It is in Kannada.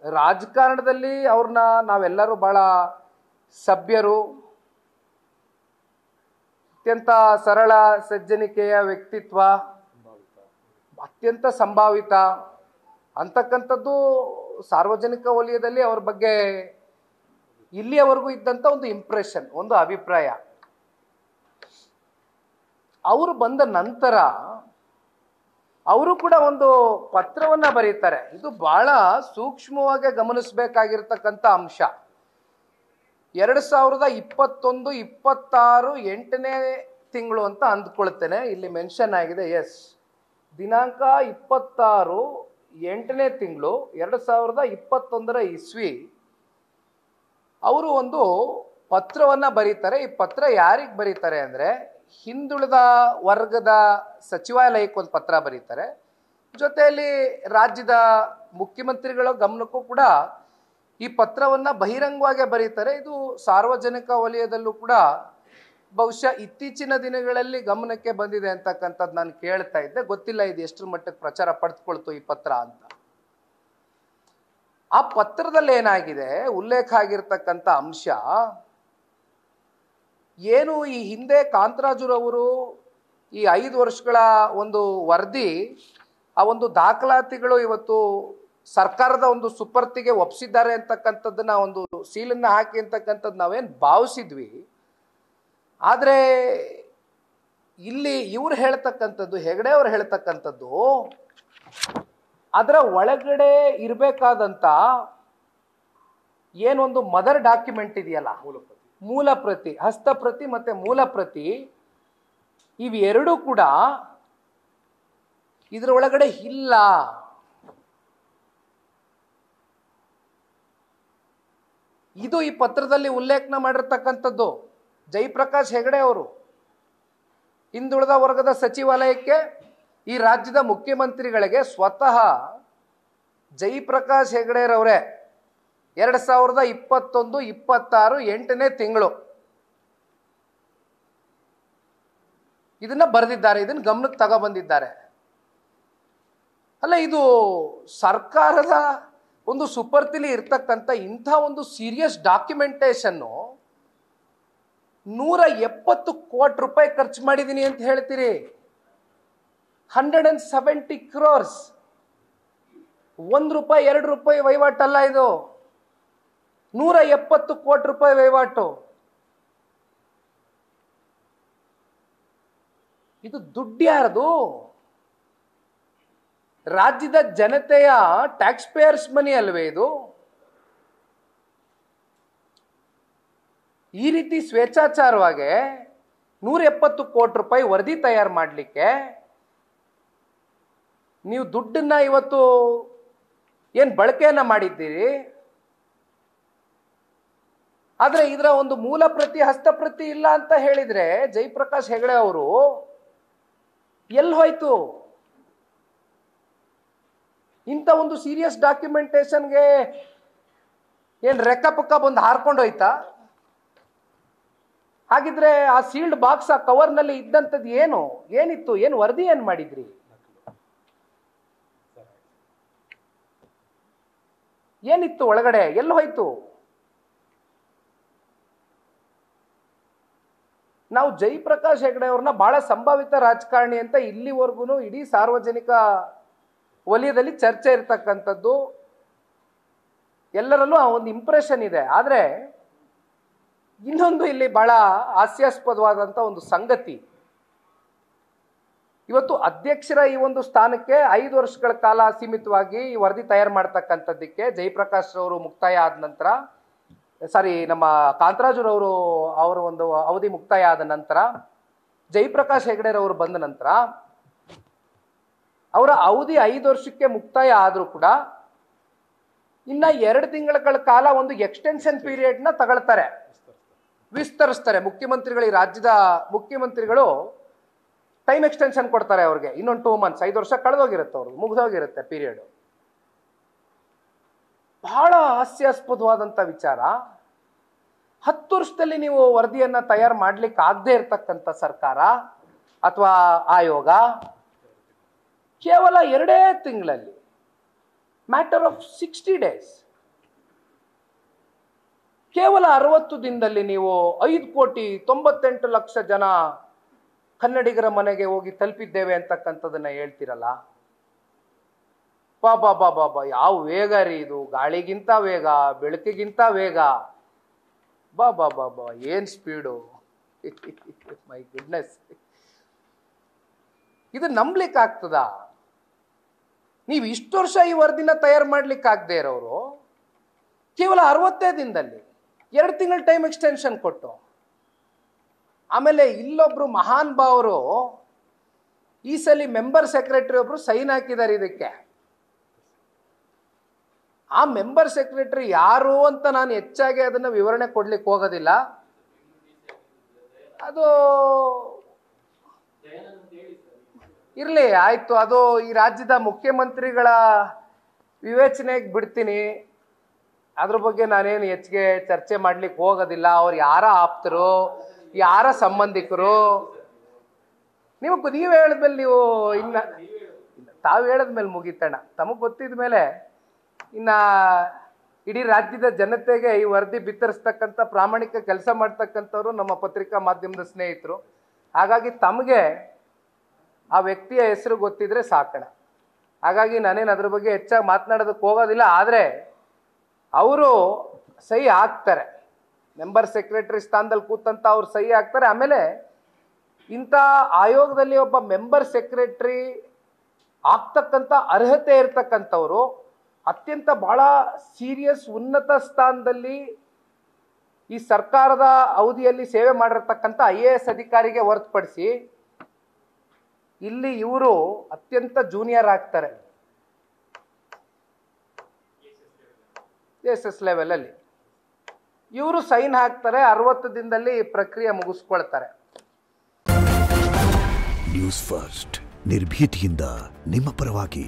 ರಾಜಕಾರಣದಲ್ಲಿ ಅವ್ರನ್ನ ನಾವೆಲ್ಲರೂ ಬಹಳ ಸಭ್ಯರು, ಅತ್ಯಂತ ಸರಳ ಸಜ್ಜನಿಕೆಯ ವ್ಯಕ್ತಿತ್ವ, ಅತ್ಯಂತ ಸಂಭಾವಿತ ಅಂತಕ್ಕಂಥದ್ದು ಸಾರ್ವಜನಿಕ ವಲಯದಲ್ಲಿ ಅವ್ರ ಬಗ್ಗೆ ಇಲ್ಲಿಯವರೆಗೂ ಇದ್ದಂಥ ಒಂದು ಇಂಪ್ರೆಷನ್, ಒಂದು ಅಭಿಪ್ರಾಯ. ಅವರು ಬಂದ ನಂತರ ಅವರು ಕೂಡ ಒಂದು ಪತ್ರವನ್ನ ಬರೀತಾರೆ. ಇದು ಬಹಳ ಸೂಕ್ಷ್ಮವಾಗಿ ಗಮನಿಸಬೇಕಾಗಿರ್ತಕ್ಕಂಥ ಅಂಶ. 2021, 26 8ನೇ ತಿಂಗಳು ಅಂತ ಅಂದ್ಕೊಳ್ತೇನೆ. ಇಲ್ಲಿ ಮೆನ್ಷನ್ ಆಗಿದೆ. ಎಸ್, ದಿನಾಂಕ 26 8ನೇ ತಿಂಗಳು 2021 ಇಸ್ವಿ ಅವರು ಒಂದು ಪತ್ರವನ್ನ ಬರೀತಾರೆ. ಈ ಪತ್ರ ಯಾರಿಗೆ ಬರೀತಾರೆ ಅಂದ್ರೆ, ಹಿಂದುಳಿದ ವರ್ಗದ ಸಚಿವಾಲಯಕ್ಕೆ ಒಂದು ಪತ್ರ ಬರೀತಾರೆ. ಜೊತೆಯಲ್ಲಿ ರಾಜ್ಯದ ಮುಖ್ಯಮಂತ್ರಿಗಳ ಗಮನಕ್ಕೂ ಕೂಡ ಈ ಪತ್ರವನ್ನ ಬಹಿರಂಗವಾಗಿ ಬರೀತಾರೆ. ಇದು ಸಾರ್ವಜನಿಕ ವಲಯದಲ್ಲೂ ಕೂಡ ಬಹುಶಃ ಇತ್ತೀಚಿನ ದಿನಗಳಲ್ಲಿ ಗಮನಕ್ಕೆ ಬಂದಿದೆ ಅಂತಕ್ಕಂಥದ್ದು ನಾನು ಕೇಳ್ತಾ ಇದ್ದೆ. ಗೊತ್ತಿಲ್ಲ ಇದು ಎಷ್ಟರ ಮಟ್ಟಕ್ಕೆ ಪ್ರಚಾರ ಪಡೆದುಕೊಳ್ತು ಈ ಪತ್ರ ಅಂತ. ಆ ಪತ್ರದಲ್ಲಿ ಏನಾಗಿದೆ, ಉಲ್ಲೇಖ ಆಗಿರ್ತಕ್ಕಂಥ ಅಂಶ ಏನು, ಈ ಹಿಂದೆ ಕಾಂತರಾಜುರವರು ಈ 5 ವರ್ಷಗಳ ಒಂದು ವರದಿ, ಆ ಒಂದು ದಾಖಲಾತಿಗಳು ಇವತ್ತು ಸರ್ಕಾರದ ಒಂದು ಸುಪರ್ತಿಗೆ ಒಪ್ಪಿಸಿದ್ದಾರೆ ಅಂತಕ್ಕಂಥದ್ದನ್ನ ಒಂದು ಸೀಲನ್ನ ಹಾಕಿ ಅಂತಕ್ಕಂಥದ್ದು ನಾವೇನು ಭಾವಿಸಿದ್ವಿ. ಆದರೆ ಇಲ್ಲಿ ಇವ್ರು ಹೇಳ್ತಕ್ಕಂಥದ್ದು, ಹೆಗಡೆ ಅವ್ರು ಹೇಳ್ತಕ್ಕಂಥದ್ದು, ಅದರ ಒಳಗಡೆ ಇರಬೇಕಾದಂಥ ಏನೊಂದು ಮದರ್ ಡಾಕ್ಯುಮೆಂಟ್ ಇದೆಯಲ್ಲ, ಮೂಲ ಪ್ರತಿ, ಹಸ್ತಪ್ರತಿ ಮತ್ತೆ ಮೂಲ ಪ್ರತಿ, ಇವೆರಡೂ ಕೂಡ ಇದರ ಒಳಗಡೆ ಇಲ್ಲ. ಇದು ಈ ಪತ್ರದಲ್ಲಿ ಉಲ್ಲೇಖನ ಮಾಡಿರ್ತಕ್ಕಂಥದ್ದು. ಜಯಪ್ರಕಾಶ್ ಹೆಗಡೆ ಅವರು ಹಿಂದುಳಿದ ವರ್ಗದ ಸಚಿವಾಲಯಕ್ಕೆ ಈ ರಾಜ್ಯದ ಮುಖ್ಯಮಂತ್ರಿಗಳಿಗೆ ಸ್ವತಃ ಜಯಪ್ರಕಾಶ್ ಹೆಗಡೆರವರೇ 2021, 26 8ನೇ ತಿಂಗಳು ಇದನ್ನ ಬರೆದಿದ್ದಾರೆ. ಇದನ್ನ ಗಮನಕ್ಕೆ ತಗೊಬಂದಿದ್ದಾರೆ. ಅಲ್ಲ, ಇದು ಸರ್ಕಾರದ ಒಂದು ಸುಪರ್ತಿಲಿ ಇರ್ತಕ್ಕಂಥ ಇಂಥ ಒಂದು ಸೀರಿಯಸ್ ಡಾಕ್ಯುಮೆಂಟೇಶನ್ನು 170 ಕೋಟಿ ರೂಪಾಯಿ ಖರ್ಚು ಮಾಡಿದ್ದೀನಿ ಅಂತ ಹೇಳ್ತೀರಿ. 170 crores. 1 ರೂಪಾಯಿ 2 ರೂಪಾಯಿ ವಹಿವಾಟಲ್ಲ ಇದು, 170 ಕೋಟಿ ರೂಪಾಯಿ ವಹಿವಾಟು. ಇದು ದುಡ್ಡು ಯಾರದು? ರಾಜ್ಯದ ಜನತೆಯ ಟ್ಯಾಕ್ಸ್ ಪೇಯರ್ಸ್ ಮನಿ ಅಲ್ವೇ ಇದು? ಈ ರೀತಿ ಸ್ವೇಚ್ಛಾಚಾರವಾಗಿ 170 ಕೋಟಿ ರೂಪಾಯಿ ವರದಿ ತಯಾರು ಮಾಡಲಿಕ್ಕೆ ನೀವು ದುಡ್ಡನ್ನ ಇವತ್ತು ಏನು ಬಳಕೆಯನ್ನ ಮಾಡಿದ್ದೀರಿ. ಆದರೆ ಇದರ ಒಂದು ಮೂಲ ಪ್ರತಿ, ಹಸ್ತಪ್ರತಿ ಇಲ್ಲ ಅಂತ ಹೇಳಿದ್ರೆ ಜಯಪ್ರಕಾಶ್ ಹೆಗಡೆ ಅವರು ಎಲ್ಲಿ ಹೋಯ್ತು? ಇಂಥ ಒಂದು ಸೀರಿಯಸ್ ಡಾಕ್ಯುಮೆಂಟೇಶನ್ಗೆ ಏನು ರೆಕ್ಕ ಪಕ್ಕ ಬಂದು ಹಾರ್ಕೊಂಡು ಹೋಯ್ತಾ? ಹಾಗಿದ್ರೆ ಆ ಸೀಲ್ಡ್ ಬಾಕ್ಸ್, ಆ ಕವರ್ನಲ್ಲಿ ಇದ್ದಂಥದ್ದು ಏನಿತ್ತು? ಏನು ವರದಿ ಏನು ಮಾಡಿದ್ರಿ? ಏನಿತ್ತು ಒಳಗಡೆ? ಎಲ್ಲಿ ಹೋಯ್ತು? ನಾವು ಜಯಪ್ರಕಾಶ್ ಹೆಗಡೆ ಅವ್ರನ್ನ ಬಹಳ ಸಂಭಾವಿತ ರಾಜಕಾರಣಿ ಅಂತ ಇಲ್ಲಿವರೆಗೂ ಇಡೀ ಸಾರ್ವಜನಿಕ ವಲಯದಲ್ಲಿ ಚರ್ಚೆ ಇರ್ತಕ್ಕಂಥದ್ದು, ಎಲ್ಲರಲ್ಲೂ ಆ ಒಂದು ಇಂಪ್ರೆಷನ್ ಇದೆ. ಆದರೆ ಇನ್ನೊಂದು ಇಲ್ಲಿ ಬಹಳ ಹಾಸ್ಯಾಸ್ಪದವಾದಂಥ ಒಂದು ಸಂಗತಿ, ಇವತ್ತು ಅಧ್ಯಕ್ಷರ ಈ ಒಂದು ಸ್ಥಾನಕ್ಕೆ 5 ವರ್ಷಗಳ ಕಾಲ ಸೀಮಿತವಾಗಿ ಈ ವರದಿ ತಯಾರು ಮಾಡ್ತಕ್ಕಂಥದ್ದಕ್ಕೆ ಜಯಪ್ರಕಾಶ್ ಅವರು ಮುಕ್ತಾಯ ಆದ ನಂತರ, ನಮ್ಮ ಕಾಂತರಾಜುರವರು ಅವರ ಒಂದು ಅವಧಿ ಮುಕ್ತಾಯ ಆದ ನಂತರ, ಜಯಪ್ರಕಾಶ್ ಹೆಗಡೆರವರು ಬಂದ ನಂತರ ಅವರ ಅವಧಿ 5 ವರ್ಷಕ್ಕೆ ಮುಕ್ತಾಯ ಆದರೂ ಕೂಡ ಇನ್ನ 2 ತಿಂಗಳ ಕಾಲ ಒಂದು ಎಕ್ಸ್ಟೆನ್ಷನ್ ಪೀರಿಯಡ್ನ ತಗೊಳ್ತಾರೆ, ವಿಸ್ತರಿಸ್ತಾರೆ. ಮುಖ್ಯಮಂತ್ರಿಗಳು, ಈ ರಾಜ್ಯದ ಮುಖ್ಯಮಂತ್ರಿಗಳು ಟೈಮ್ ಎಕ್ಸ್ಟೆನ್ಷನ್ ಕೊಡ್ತಾರೆ ಅವ್ರಿಗೆ. ಇನ್ನೊಂದು 2 months, 5 ವರ್ಷ ಕಳೆದೋಗಿರುತ್ತೆ, ಅವ್ರಿಗೆ ಮುಗಿದೋಗಿರುತ್ತೆ ಪೀರಿಯಡ್. ಬಹಳ ಹಾಸ್ಯಾಸ್ಪದವಾದಂಥ ವಿಚಾರ. 10 ವರ್ಷದಲ್ಲಿ ನೀವು ವರದಿಯನ್ನ ತಯಾರು ಮಾಡ್ಲಿಕ್ಕೆ ಆಗದೆ ಇರತಕ್ಕಂಥ ಸರ್ಕಾರ ಅಥವಾ ಆಯೋಗ ಕೇವಲ 2 ತಿಂಗಳಲ್ಲಿ, ಮ್ಯಾಟರ್ ಆಫ್ 60 days ಕೇವಲ 60 ದಿನದಲ್ಲಿ ನೀವು 5,98,00,000 ಜನ ಕನ್ನಡಿಗರ ಮನೆಗೆ ಹೋಗಿ ತಲುಪಿದ್ದೇವೆ ಅಂತಕ್ಕಂಥದ್ದನ್ನ ಹೇಳ್ತಿರಲ್ಲ. ಬಾಬಾ ಬಾಬಾ ಬಾ, ಯಾವ ವೇಗ ರೀ ಇದು! ಗಾಳಿಗಿಂತ ವೇಗ, ಬೆಳಕಿಗಿಂತ ವೇಗ. ಬಾಬಾ ಬಾಬಾ, ಏನ್ ಸ್ಪೀಡು! ಮೈ ಗುಡ್ನೆಸ್, ಇದು ನಂಬ್ಲಿಕ್ಕೆ ಆಗ್ತದ? ನೀವು ಇಷ್ಟು ವರ್ಷ ಈ ವರದಿನ ತಯಾರು ಮಾಡ್ಲಿಕ್ಕೆ ಆಗದೆ ಇರೋರು ಕೇವಲ 60 ದಿನದಲ್ಲಿ 2 ತಿಂಗಳ ಟೈಮ್ ಎಕ್ಸ್ಟೆನ್ಷನ್ ಕೊಟ್ಟು, ಆಮೇಲೆ ಇಲ್ಲೊಬ್ರು ಮಹಾನ್ ಭಾವರು ಈ ಸಲ ಮೆಂಬರ್ ಸೆಕ್ರೆಟರಿ ಒಬ್ರು ಸೈನ್ ಹಾಕಿದ್ದಾರೆ ಇದಕ್ಕೆ. ಆ ಮೆಂಬರ್ ಸೆಕ್ರೆಟರಿ ಯಾರು ಅಂತ ನಾನು ಹೆಚ್ಚಾಗಿ ಅದನ್ನ ವಿವರಣೆ ಕೊಡ್ಲಿಕ್ಕೆ ಹೋಗೋದಿಲ್ಲ. ಅದು ಇರ್ಲಿ, ಆಯ್ತು, ಅದು ಈ ರಾಜ್ಯದ ಮುಖ್ಯಮಂತ್ರಿಗಳ ವಿವೇಚನೆಗೆ ಬಿಡ್ತೀನಿ. ಅದ್ರ ಬಗ್ಗೆ ನಾನೇನು ಹೆಚ್ಚಿಗೆ ಚರ್ಚೆ ಮಾಡ್ಲಿಕ್ಕೆ ಹೋಗೋದಿಲ್ಲ. ಅವ್ರು ಯಾರ ಆಪ್ತರು, ಯಾರ ಸಂಬಂಧಿಕರು, ನೀವು ಹೇಳಿದ್ಮೇಲೆ ನೀವು ಇನ್ನ ತಾವು ಹೇಳಿದ್ಮೇಲೆ ಮುಗಿತಣ್ಣ. ತಮಗೆ ಗೊತ್ತಿದ ಮೇಲೆ ಇನ್ನ ಇಡೀ ರಾಜ್ಯದ ಜನತೆಗೆ ಈ ವರದಿ ಬಿತ್ತರಿಸ್ತಕ್ಕಂಥ ಪ್ರಾಮಾಣಿಕ ಕೆಲಸ ಮಾಡ್ತಕ್ಕಂಥವ್ರು ನಮ್ಮ ಪತ್ರಿಕಾ ಮಾಧ್ಯಮದ ಸ್ನೇಹಿತರು. ಹಾಗಾಗಿ ತಮಗೆ ಆ ವ್ಯಕ್ತಿಯ ಹೆಸರು ಗೊತ್ತಿದ್ರೆ ಸಾಕಣ. ಹಾಗಾಗಿ ನಾನೇನು ಅದ್ರ ಬಗ್ಗೆ ಹೆಚ್ಚಾಗಿ ಮಾತನಾಡೋದಕ್ಕೆ ಹೋಗೋದಿಲ್ಲ. ಆದರೆ ಅವರು ಸಹಿ ಹಾಕ್ತಾರೆ, ಮೆಂಬರ್ ಸೆಕ್ರೆಟರಿ ಸ್ಥಾನದಲ್ಲಿ ಕೂತಂತ ಅವ್ರು ಸಹಿ ಹಾಕ್ತಾರೆ. ಆಮೇಲೆ ಇಂಥ ಆಯೋಗದಲ್ಲಿ ಒಬ್ಬ ಮೆಂಬರ್ ಸೆಕ್ರೆಟರಿ ಆಗ್ತಕ್ಕಂಥ ಅರ್ಹತೆ ಇರ್ತಕ್ಕಂಥವ್ರು ಅತ್ಯಂತ ಬಹಳ ಸೀರಿಯಸ್ ಉನ್ನತ ಸ್ಥಾನದಲ್ಲಿ ಈ ಸರ್ಕಾರದ ಅವಧಿಯಲ್ಲಿ ಸೇವೆ ಮಾಡಿರ್ತಕ್ಕಂಥ IAS ಅಧಿಕಾರಿಗೆ ಹೊರತುಪಡಿಸಿ ಇಲ್ಲಿ ಇವರು ಅತ್ಯಂತ ಜೂನಿಯರ್ ಆಗ್ತಾರೆ SS ಲೆವೆಲಲ್ಲಿ. ಇವರು ಸೈನ್ ಹಾಕ್ತಾರೆ, 60 ದಿನದಲ್ಲಿ ಪ್ರಕ್ರಿಯೆ ಮುಗಿಸ್ಕೊಳ್ತಾರೆ. ನ್ಯೂಸ್ ಫಸ್ಟ್, ನಿರ್ಭೀತಿಯಿಂದ ನಿಮ್ಮ ಪರವಾಗಿ.